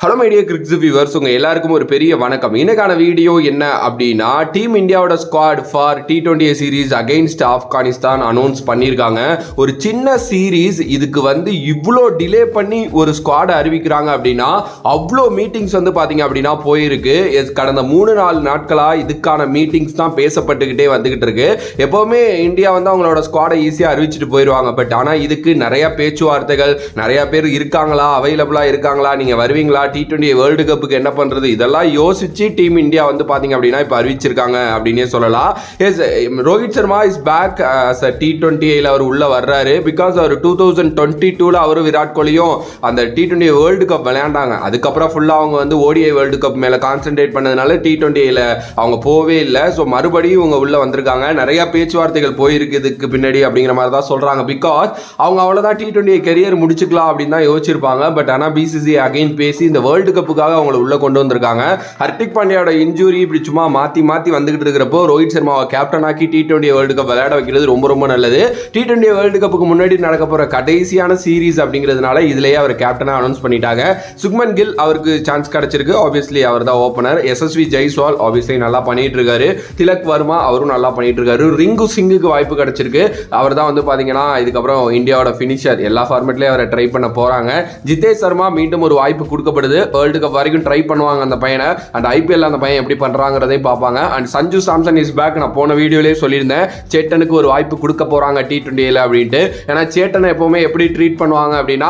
Hello my dear கிரிக்ஸ் viewers, உங்கள் எல்லாருக்கும் ஒரு பெரிய வணக்கம். இன்னைக்கான வீடியோ என்ன அப்படின்னா, டீம் இந்தியாவோட squad for T20 series against Afghanistan announce பண்ணியிருக்காங்க. ஒரு சின்ன சீரீஸ், இதுக்கு இவ்வளோ டிலே பண்ணி ஒரு ஸ்குவாட் அறிவிக்கிறாங்க அப்படின்னா அவ்வளோ மீட்டிங்ஸ் பார்த்தீங்க அப்படின்னா போயிருக்கு. கடந்த 3-4 நாட்களாக இதுக்கான மீட்டிங்ஸ் தான் பேசப்பட்டுக்கிட்டே வந்துகிட்டு இருக்கு. எப்போவுமே இந்தியா அவங்களோட ஸ்குவாடை ஈஸியாக அறிவிச்சிட்டு போயிடுவாங்க. பட் ஆனால் இதுக்கு நிறைய பேச்சுவார்த்தைகள், நிறைய பேர் இருக்காங்களா, அவைலபிளாக இருக்காங்களா, நீங்கள் வருவீங்களா, T20 வேர்ல்டு கப்புக்கு என்ன பண்றது, இதெல்லாம் யோசிச்சு டீம் இந்தியா பாத்தீங்க அப்படின்னா இப்ப அறிவிச்சிருக்காங்க அப்படின்னே சொல்லலாம். Yes, Rohit Sharma is back as a T20 அவர் உள்ள வர்றாரு. பிகாஸ் அவர் 2022ல அவரு விராட் கோலியும் அந்த T20 வேர்ல்டு கப் விளையாண்டாங்க. அதுக்கப்புறம் ஃபுல்லா அவங்க ODI வேர்ல்டு கப் மேல கான்சென்ட்ரேட் பண்ணதுனால T20ல அவங்க போவே இல்லை. ஸோ மறுபடியும் இவங்க உள்ள வந்திருக்காங்க. நிறைய பேச்சுவார்த்தைகள் போயிருக்கு இதுக்கு பின்னாடி அப்படிங்கிற மாதிரி தான் சொல்றாங்க. பிகாஸ் அவங்க அவ்வளவுதான் T20 கெரியர் முடிச்சுக்கலாம் அப்படின்னு தான் யோசிச்சிருப்பாங்க. பட் ஆனால் BCCI அகைன் பேசி இந்த வேர்ல்டு கப்புக்காக அவங்களை உள்ள கொண்டு வந்திருக்காங்க. ஹர்திக் பாண்டியாவோட இன்ஜூரி இப்படி சும்மா மாத்தி மாத்தி வந்துகிட்டு இருக்கிறப்போ ரோஹித் சர்மாவை கேப்டன் ஆக்கி T20 வேர்ல்டு கப் விளையாட வைக்கிறது ரொம்ப ரொம்ப நல்லது. T20 வேர்ல்டு கப்புக்கு முன்னாடி நடக்க போற கடைசியான சீரீஸ் அப்படிங்கிறதுனால இதுலயே அவர் கேப்டனா அனௌன்ஸ் பண்ணிட்டாங்க. சுக்மன் கில் அவருக்கு சான்ஸ் கிடைச்சிருக்கு. ஆப்வியஸ்லி அவர் தான் ஓபனர். SSV ஜெய்ஸ்வால் ஆப்வியஸ்லி நல்லா பண்ணிட்டு இருக்காரு. திலக் வர்மா அவரும் நல்லா பண்ணிட்டு இருக்காரு. ரிங்கு சிங்குக்கு வாய்ப்பு கிடைச்சிருக்கு. அவர் தான் பாத்தீங்கன்னா இதுக்கப்புறம் இந்தியாவோட பினிஷர். எல்லா ஃபார்மேட்லயும் அவரை ட்ரை பண்ண போறாங்க. ஜிதேஷ் சர்மா மீண்டும் ஒரு வாய்ப்பு கொடுக்கப்படுது. வேர்ல்டு கப் வரைக்கும் ட்ரை பண்ணுவாங்க அந்த பையனை. அண்ட் IPL அந்த பையன் எப்படி பண்றாங்கிறதையும் பார்ப்பாங்க. And Sanju Samson is back. நான் போன வீடியோலேயே சொல்லியிருந்தேன், சேட்டனுக்கு ஒரு வாய்ப்பு கொடுக்க போறாங்க T20ல அப்படின்ட்டு. ஏன்னா சேட்டனை எப்பவுமே எப்படி ட்ரீட் பண்ணுவாங்க அப்படின்னா,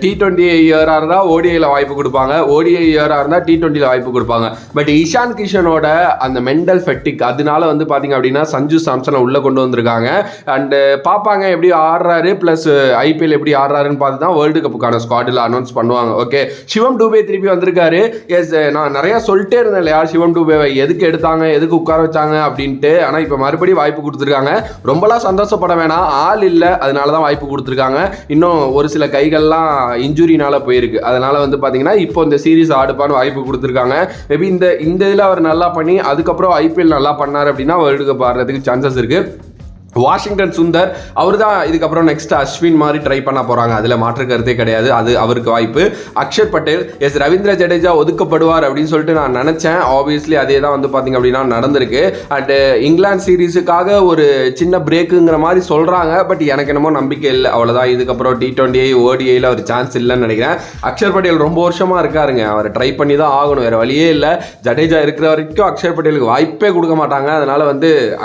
T20 இயரா இருந்தா ODIல வாய்ப்பு கொடுப்பாங்க, ODI இயரா இருந்தா T20ல வாய்ப்பு கொடுப்பாங்க. பட் இஷான் கிஷனோட அந்த மெண்டல் ஃபெட்டிக், அதனால பாத்தீங்க அப்படின்னா சஞ்சு சாம்சனை உள்ள கொண்டு வந்திருக்காங்க. அண்ட் பார்ப்பாங்க எப்படி ஆடுறாரு, பிளஸ் IPL எப்படி ஆடுறாருன்னு பார்த்து தான் வேர்ல்டு கப்புக்கான ஸ்குவாடில் அனௌன்ஸ் பண்ணுவாங்க. ஓகே, சிவம் டூபே திருப்பி வந்திருக்காரு. எஸ், நான் நிறைய சொல்லிட்டே இருந்தேன் இல்லையா, சிவம் டூபேவை எதுக்கு எடுத்தாங்க, எதுக்கு உட்கார வச்சாங்க அப்படின்ட்டு. ஆனால் இப்போ மறுபடியும் வாய்ப்பு கொடுத்துருக்காங்க. ரொம்பலாம் சந்தோஷப்பட வேணாம், ஆள் இல்லை, அதனால தான் வாய்ப்பு கொடுத்துருக்காங்க. இன்னும் ஒரு சில கைகள்லாம் இன்ஜுரினால போயிருக்கு. அதனால பார்த்தீங்கன்னா இப்போ இந்த சீரீஸ் ஆடுப்பான்னு வாய்ப்பு கொடுத்துருக்காங்க. மேபி இந்த இதில் அவர் நல்லா பண்ணி அதுக்கப்புறம் IPL நல்லா பண்ணார் அப்படின்னா வேர்ல்டு கப் ஆடுறதுக்கு சான்சஸ் இருக்கு. வாஷிங்டன் சுந்தர் அவர் தான் இதுக்கப்புறம் நெக்ஸ்ட் அஸ்வின் மாதிரி ட்ரை பண்ண போறாங்க. அதில் மாற்று கருத்தே கிடையாது. அது அவருக்கு வாய்ப்பு. அக்ஷர் பட்டேல், எஸ், ரவீந்திர ஜடேஜா ஒதுக்கப்படுவார் அப்படின்னு சொல்லிட்டு நான் நினைச்சேன். ஆப்வியஸ்லி அதே தான் பார்த்தீங்க அப்படின்னா நடந்திருக்கு. அண்ட் இங்கிலாந்து சீரீஸுக்காக ஒரு சின்ன பிரேக்குங்கிற மாதிரி சொல்றாங்க. பட் எனக்கு என்னமோ நம்பிக்கை இல்லை. அவ்வளோதான், இதுக்கப்புறம் T20 ODIல ஒரு சான்ஸ் இல்லைன்னு நினைக்கிறேன். அக்ஷர் பட்டேல் ரொம்ப வருஷமா இருக்காருங்க, அவர் ட்ரை பண்ணி தான் ஆகணும், வேற வழியே இல்லை. ஜடேஜா இருக்கிற வரைக்கும் அக்ஷர் பட்டேலுக்கு வாய்ப்பே கொடுக்க மாட்டாங்க. அதனால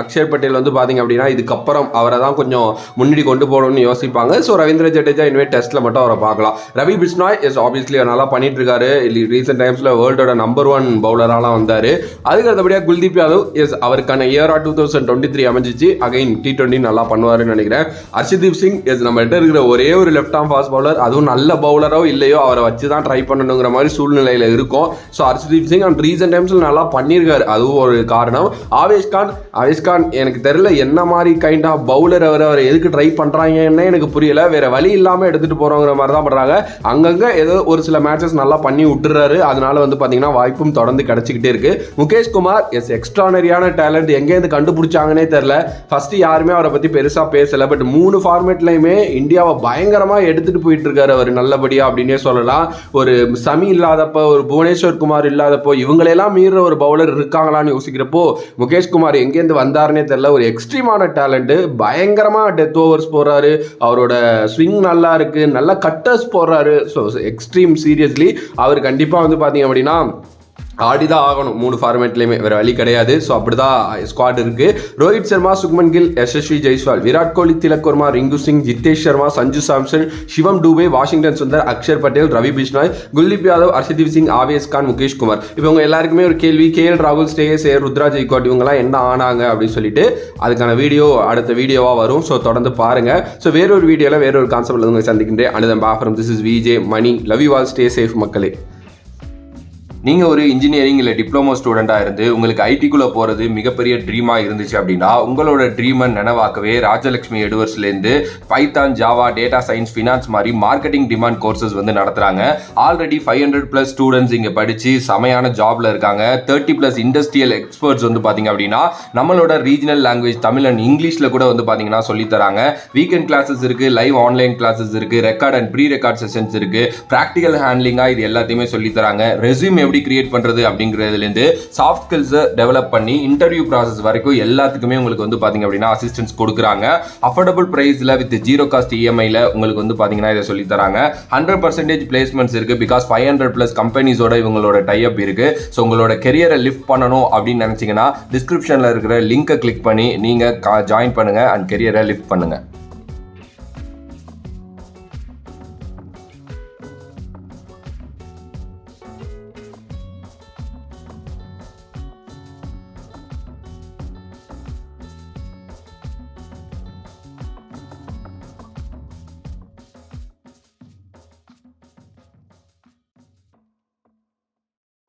அக்ஷர் பட்டேல் பார்த்தீங்க அப்படின்னா இதுக்கப்புறம் அவரை தான் கொஞ்சம் முன்னாடி கொண்டு போகணும்னு யோசிப்பாங்க. ஸோ ரவீந்திர ஜடேஜா இனிமேல் டெஸ்ட்ல மட்டும் அவரை பார்க்கலாம். ரவி பிஷ்னாய் எஸ் ஆப்வியஸ்லி நல்லா பண்ணிட்டு இருக்காரு. ரீசெண்ட் டைம்ஸ்ல வேர்ல்டோட நம்பர் 1 பவுலராலாம் வந்தாரு. அதுக்கு அடுத்தபடியாக குல்தீப் யாதவ், எஸ், அவருக்கான இயரா 2023 அமைஞ்சிச்சு. அகைன் T20 நல்லா பண்ணுவாருன்னு நினைக்கிறேன். ஹர்ஷதீப் சிங், எஸ், நம்ம கிட்ட இருக்கிற ஒரே ஒரு லெஃப்ட் ஆர்ம் ஃபாஸ்ட் பவுலர், அதுவும் நல்ல பவுலரோ இல்லையோ அவரை வச்சு தான் ட்ரை பண்ணணுங்கிற மாதிரி சூழ்நிலையில இருக்கும். So Harshdeep Singh and recent டைம்ஸ்ல நல்லா பண்ணியிருக்காரு, அதுவும் ஒரு காரணம். ஆவேஷ் கான் எனக்கு தெரியல என்ன மாதிரி கைண்ட் ஆஃப் பவுலர் அவர் எதுக்கு ட்ரை பண்றாங்கன்னு எனக்கு புரியல. வேற வழி இல்லாம எடுத்துட்டு போறோங்கிற மாதிரி தான் பண்றாங்க. அங்கங்க ஏதோ ஒரு சில மேட்சஸ் நல்லா பண்ணி விட்டுறாரு. அதனால பாத்தீங்கன்னா வாய்ப்பும் தொடர்ந்து கிடைச்சிக்கிட்டே இருக்கு. முகேஷ் குமார், எஸ், எக்ஸ்ட்ரானரியான டேலண்ட், எங்கேருந்து கண்டுபிடிச்சாங்கன்னே தெரியல. ஃபர்ஸ்ட் யாருமே அவரை பத்தி பெருசா பேசல. பட் 3 ஃபார்மேட்லயுமே இந்தியாவை பயங்கரமா எடுத்துட்டு போயிட்டு இருக்காரு அவர் நல்லபடியா அப்படின்னே சொல்லலாம். ஒரு சமி இல்லாதப்போ, ஒரு புவனேஸ்வர் குமார் இல்லாதப்போ, இவங்களெல்லாம் மீற ஒரு பவுலர் இருக்காங்களான்னு யோசிக்கிறப்போ முகேஷ் குமார் எங்கேருந்து வந்தாருன்னே தெரியல. ஒரு எக்ஸ்ட்ரீமான டேலண்ட், பயங்கரமா டெத் ஓவர்ஸ் போடுறாரு. அவரோட ஸ்விங் நல்லா இருக்கு, நல்ல கட்டர்ஸ் போடுறாரு. ஸோ எக்ஸ்ட்ரீம் சீரியஸ்லி அவர் கண்டிப்பா பாத்தீங்க அப்படின்னா ஆடிதான் ஆகணும் 3 ஃபார்மேட்லையுமே, வேற வழி கிடையாது. ஸோ அப்படிதான் ஸ்குவாட் இருக்கு. ரோஹித் சர்மா, சுக்மன் கில், SSV ஜெய்ஸ்வால், விராட் கோலி, திலக் வர்மா, ரிங்கு சிங், ஜிதேஷ் சர்மா, சஞ்சு சாம்சன், சிவம் டூபே, வாஷிங்டன் சுந்தர், அக்ஷர் பட்டேல், ரவி பிஷ்னாய், குல்தீப் யாதவ், ஹர்ஷதீப் சிங், ஆவேஷ் கான், முகேஷ் குமார். இவங்க எல்லாருக்குமே ஒரு கேள்வி, KL ராகுல், ஸ்ரேயஸ் ஐயர், ருத்ரா ஜெய்க்வாட் இவங்கெல்லாம் என்ன ஆனாங்க அப்படின்னு சொல்லிட்டு அதுக்கான வீடியோ அடுத்த வீடியோவா வரும். ஸோ தொடர்ந்து பாருங்க. ஸோ வேறொரு வீடியோல வேறொரு கான்செப்ட்ல உங்களை சந்திக்கின்றேன். And this is VJ Mani. Love you all, stay safe மக்களே. நீங்கள் ஒரு இன்ஜினியரிங் இல்லை டிப்ளமோ ஸ்டூடெண்ட்டாக இருந்து உங்களுக்கு ஐடிக்குள்ளே போகிறது மிகப்பெரிய ட்ரீமாக இருந்துச்சு அப்படின்னா உங்களோட ட்ரீமை நினைவாக்கவே ராஜலட்சுமி எட்வர்ட்ஸ்லேருந்து Python, Java, data science, finance மாதிரி மார்க்கெட்டிங் டிமாண்ட் கோர்சஸ் வந்து நடத்துகிறாங்க. ஆல்ரெடி 500+ ஸ்டூடெண்ட்ஸ் இங்கே படித்து செமையான ஜாப்ல இருக்காங்க. 30+ இண்டஸ்ட்ரியல் எக்ஸ்பர்ட்ஸ் வந்து பார்த்தீங்க அப்படின்னா நம்மளோட ரீஜனல் லாங்குவேஜ் தமிழ் அண்ட் இங்கிலீஷில் கூட வந்து பார்த்தீங்கன்னா சொல்லித்தராங்க. வீக்கெண்ட் கிளாஸஸ் இருக்குது, லைவ் ஆன்லைன் கிளாஸஸ் இருக்குது, record and pre record sessions இருக்குது, ப்ராக்டிக்கல் ஹேண்ட்லிங்காக இது எல்லாத்தையுமே சொல்லித்தராங்க. ரெஸ்யூம் எப்படி கிரியேட் பண்றது அப்படிங்கிறதுலேருந்து சாஃப்ட் ஸ்கில்ஸை டெவலப் பண்ணி இன்டர்வியூ ப்ராசஸ் வரைக்கும் எல்லாத்துக்குமே உங்களுக்கு வந்து பார்த்தீங்க அப்படின்னா அசிஸ்டன்ஸ் கொடுக்குறாங்க. அஃபோர்டபுள் ப்ரைஸில் வித் 0 காஸ்ட் இஎம்ஐயில் உங்களுக்கு வந்து பார்த்தீங்கன்னா இதை சொல்லி தராங்க. 100% பிளேஸ்மெண்ட்ஸ் இருக்குது. பிகாஸ் 500+ கம்பெனிஸோட இவங்களோட டைப் இருக்குது. ஸோ உங்களோட கெரியரை லிஃப்ட் பண்ணணும் அப்படின்னு நினச்சிங்கன்னா டிஸ்கிரிப்ஷனில் இருக்கிற லிங்கை கிளிக் பண்ணி நீங்கள் ஜாயின் பண்ணுங்கள் அண்ட் கெரியரை லிஃப்ட் பண்ணுங்கள்.